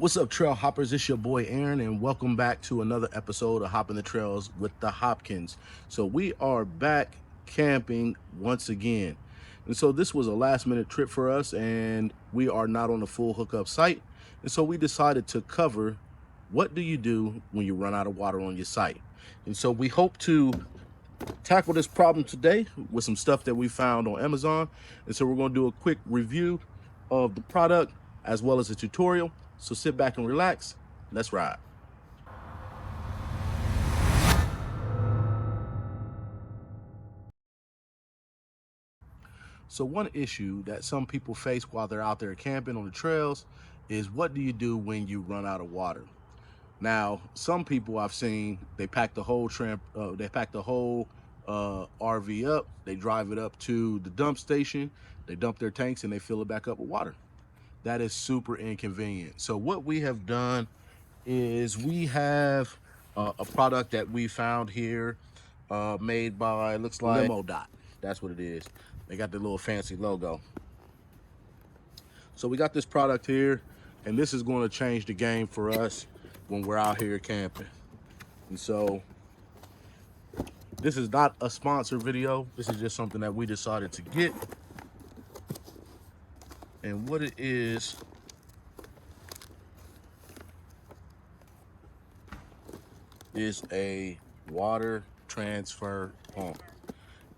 What's up, trail hoppers? It's your boy Aaron, and welcome back to another episode of Hopping the Trails with the Hopkins. So we are back camping once again. And so this was a last minute trip for us, and we are not on a full hookup site. And so we decided to cover what do you do when you run out of water on your site. And so we hope to tackle this problem today with some stuff that we found on Amazon. And so we're going to do a quick review of the product as well as a tutorial. So sit back and relax. Let's ride. So one issue that some people face while they're out there camping on the trails is, what do you do when you run out of water? Now, some people I've seen, they pack the whole RV up, they drive it up to the dump station, they dump their tanks and they fill it back up with water. That is super inconvenient. So what we have done is we have a product that we found here, made by, looks like Lymodot. That's what it is. They got the little fancy logo. So we got this product here, and this is going to change the game for us when we're out here camping. And so this is not a sponsored video. This is just something that we decided to get. And what it is a water transfer pump.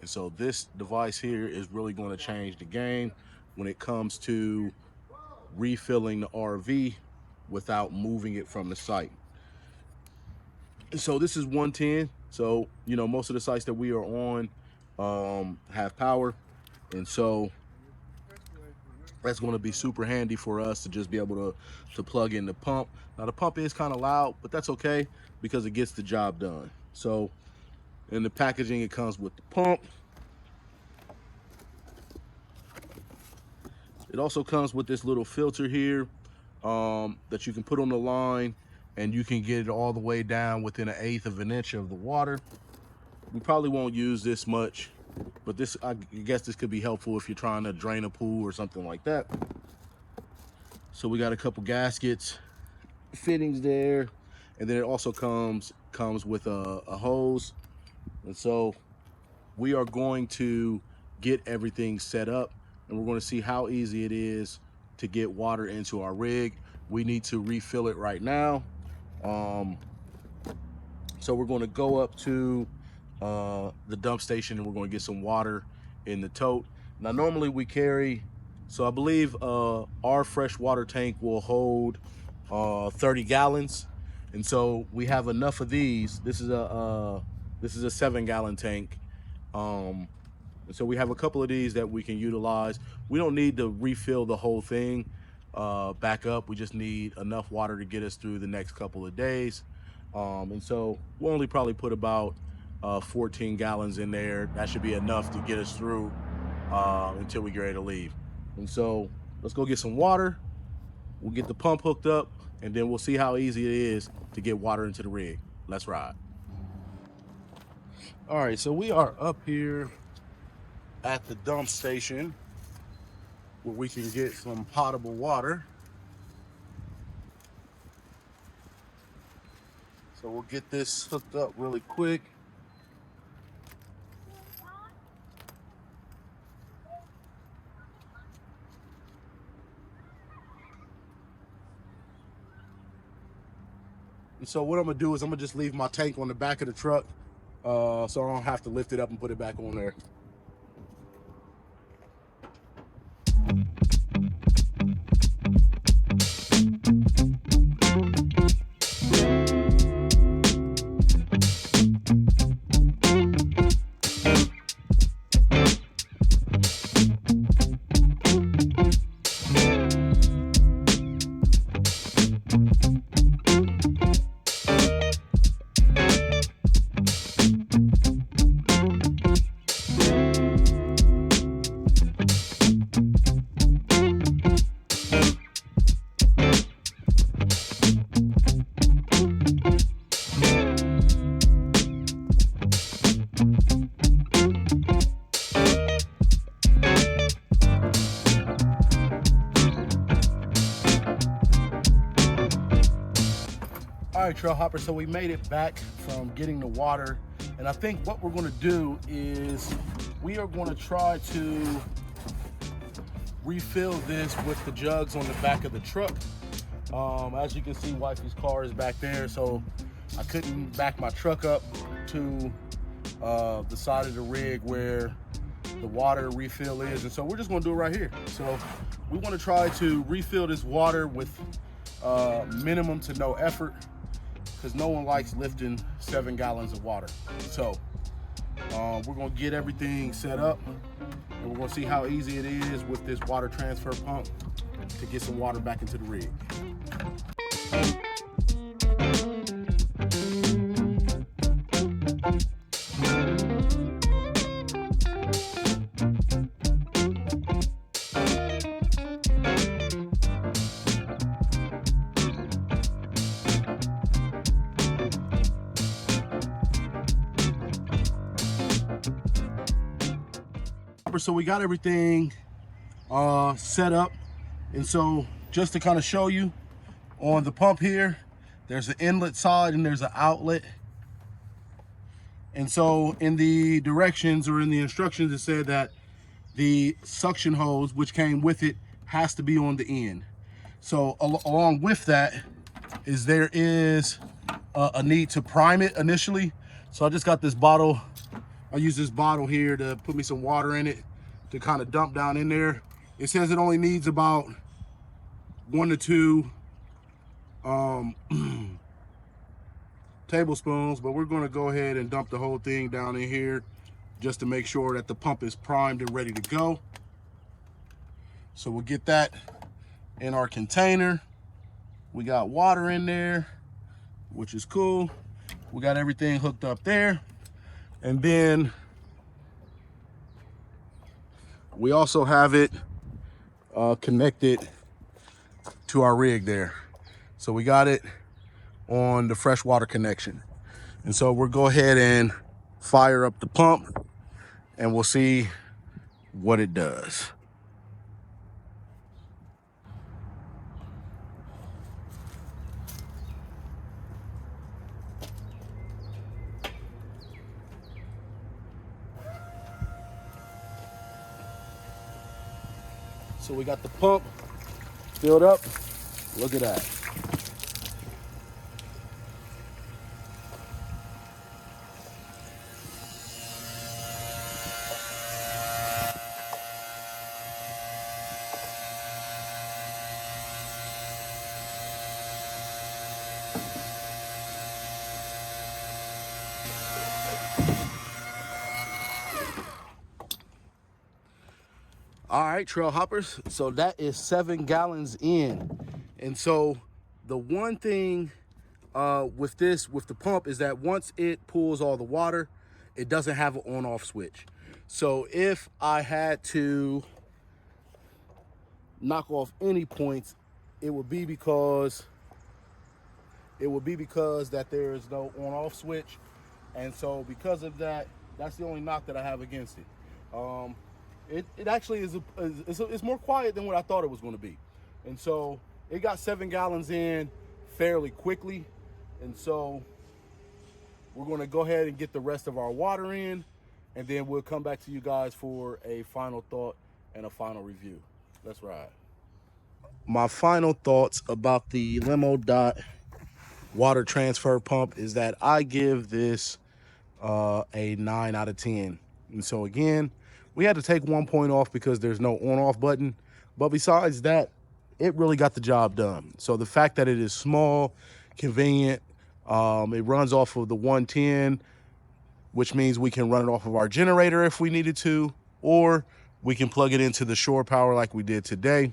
And so this device here is really going to change the game when it comes to refilling the RV without moving it from the site. And so this is 110. So, you know, most of the sites that we are on have power. And so that's going to be super handy for us to just be able to plug in the pump. Now the pump is kind of loud, but that's okay because it gets the job done. So in the packaging, it comes with the pump. It also comes with this little filter here that you can put on the line, and you can get it all the way down within 1/8 of an inch of the water. We probably won't use this much, but this, I guess this could be helpful if you're trying to drain a pool or something like that. So we got a couple gaskets, fittings there, and then it also comes with a hose. And so we are going to get everything set up, and we're going to see how easy it is to get water into our rig. We need to refill it right now. So we're going to go up to the dump station, and we're going to get some water in the tote. Now normally we carry, so I believe our fresh water tank will hold 30 gallons, and so we have enough of these. This is a 7-gallon tank, and so we have a couple of these that we can utilize. We don't need to refill the whole thing back up. We just need enough water to get us through the next couple of days, and so we'll only probably put about 14 gallons in there. That should be enough to get us through until we get ready to leave. And so let's go get some water. We'll get the pump hooked up, and then we'll see how easy it is to get water into the rig. Let's ride. All right, so we are up here at the dump station where we can get some potable water. So we'll get this hooked up really quick. And so what I'm gonna do is I'm gonna just leave my tank on the back of the truck so I don't have to lift it up and put it back on there. All right, trail hopper, so we made it back from getting the water, and I think what we're gonna do is we are gonna try to refill this with the jugs on the back of the truck. As you can see, wifey's car is back there, so I couldn't back my truck up to the side of the rig where the water refill is, and so we're just gonna do it right here. So we wanna try to refill this water with minimum to no effort, because no one likes lifting 7 gallons of water. So we're gonna get everything set up, and we're gonna see how easy it is with this water transfer pump to get some water back into the rig. So we got everything set up, and so just to kind of show you, on the pump here, there's an inlet side and there's an outlet. And so in the directions or in the instructions, it said that the suction hose, which came with it, has to be on the end. So along with that there is a need to prime it initially. So I just got this bottle. I use this bottle here to put me some water in it to kind of dump down in there. It says it only needs about 1 to 2 tablespoons, but we're going to go ahead and dump the whole thing down in here just to make sure that the pump is primed and ready to go. So we'll get that in our container. We got water in there, which is cool. We got everything hooked up there, and then we also have it connected to our rig there. So we got it on the freshwater connection. And so we'll go ahead and fire up the pump, and we'll see what it does. So we got the pump filled up. Look at that. All right, trail hoppers, so that is 7 gallons in. And so the one thing with the pump is that once it pulls all the water, it doesn't have an on-off switch. So if I had to knock off any points, it would be because that there is no on-off switch. And so because of that, that's the only knock that I have against it. It actually is it's more quiet than what I thought it was going to be. And so it got 7 gallons in fairly quickly. And so we're going to go ahead and get the rest of our water in, and then we'll come back to you guys for a final thought and a final review. Let's ride. My final thoughts about the Lymodot Water Transfer Pump is that I give this a 9 out of 10. And so again, we had to take 1 point off because there's no on-off button. But besides that, it really got the job done. So the fact that it is small, convenient, it runs off of the 110, which means we can run it off of our generator if we needed to, or we can plug it into the shore power like we did today.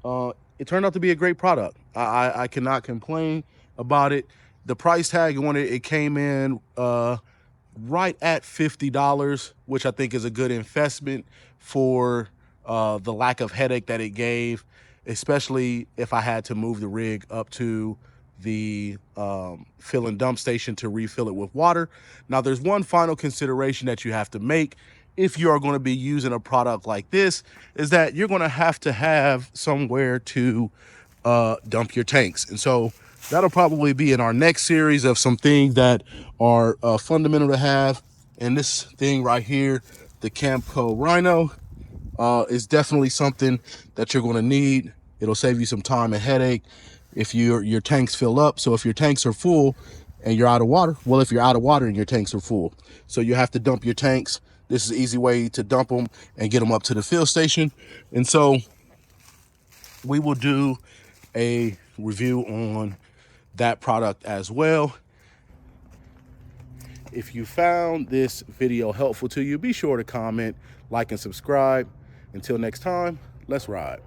It turned out to be a great product. I cannot complain about it. The price tag on it, it came in right at $50, which I think is a good investment for the lack of headache that it gave, especially if I had to move the rig up to the fill and dump station to refill it with water. Now, there's one final consideration that you have to make if you are going to be using a product like this, is that you're going to have somewhere to dump your tanks. And so that'll probably be in our next series of some things that are fundamental to have. And this thing right here, the Camco Rhino, is definitely something that you're going to need. It'll save you some time and headache if your tanks fill up. So if your tanks are full and you're out of water, well, if you're out of water and your tanks are full, so you have to dump your tanks. This is an easy way to dump them and get them up to the fill station. And so we will do a review on that product as well. If you found this video helpful to you, be sure to comment, like, and subscribe. Until next time, let's ride.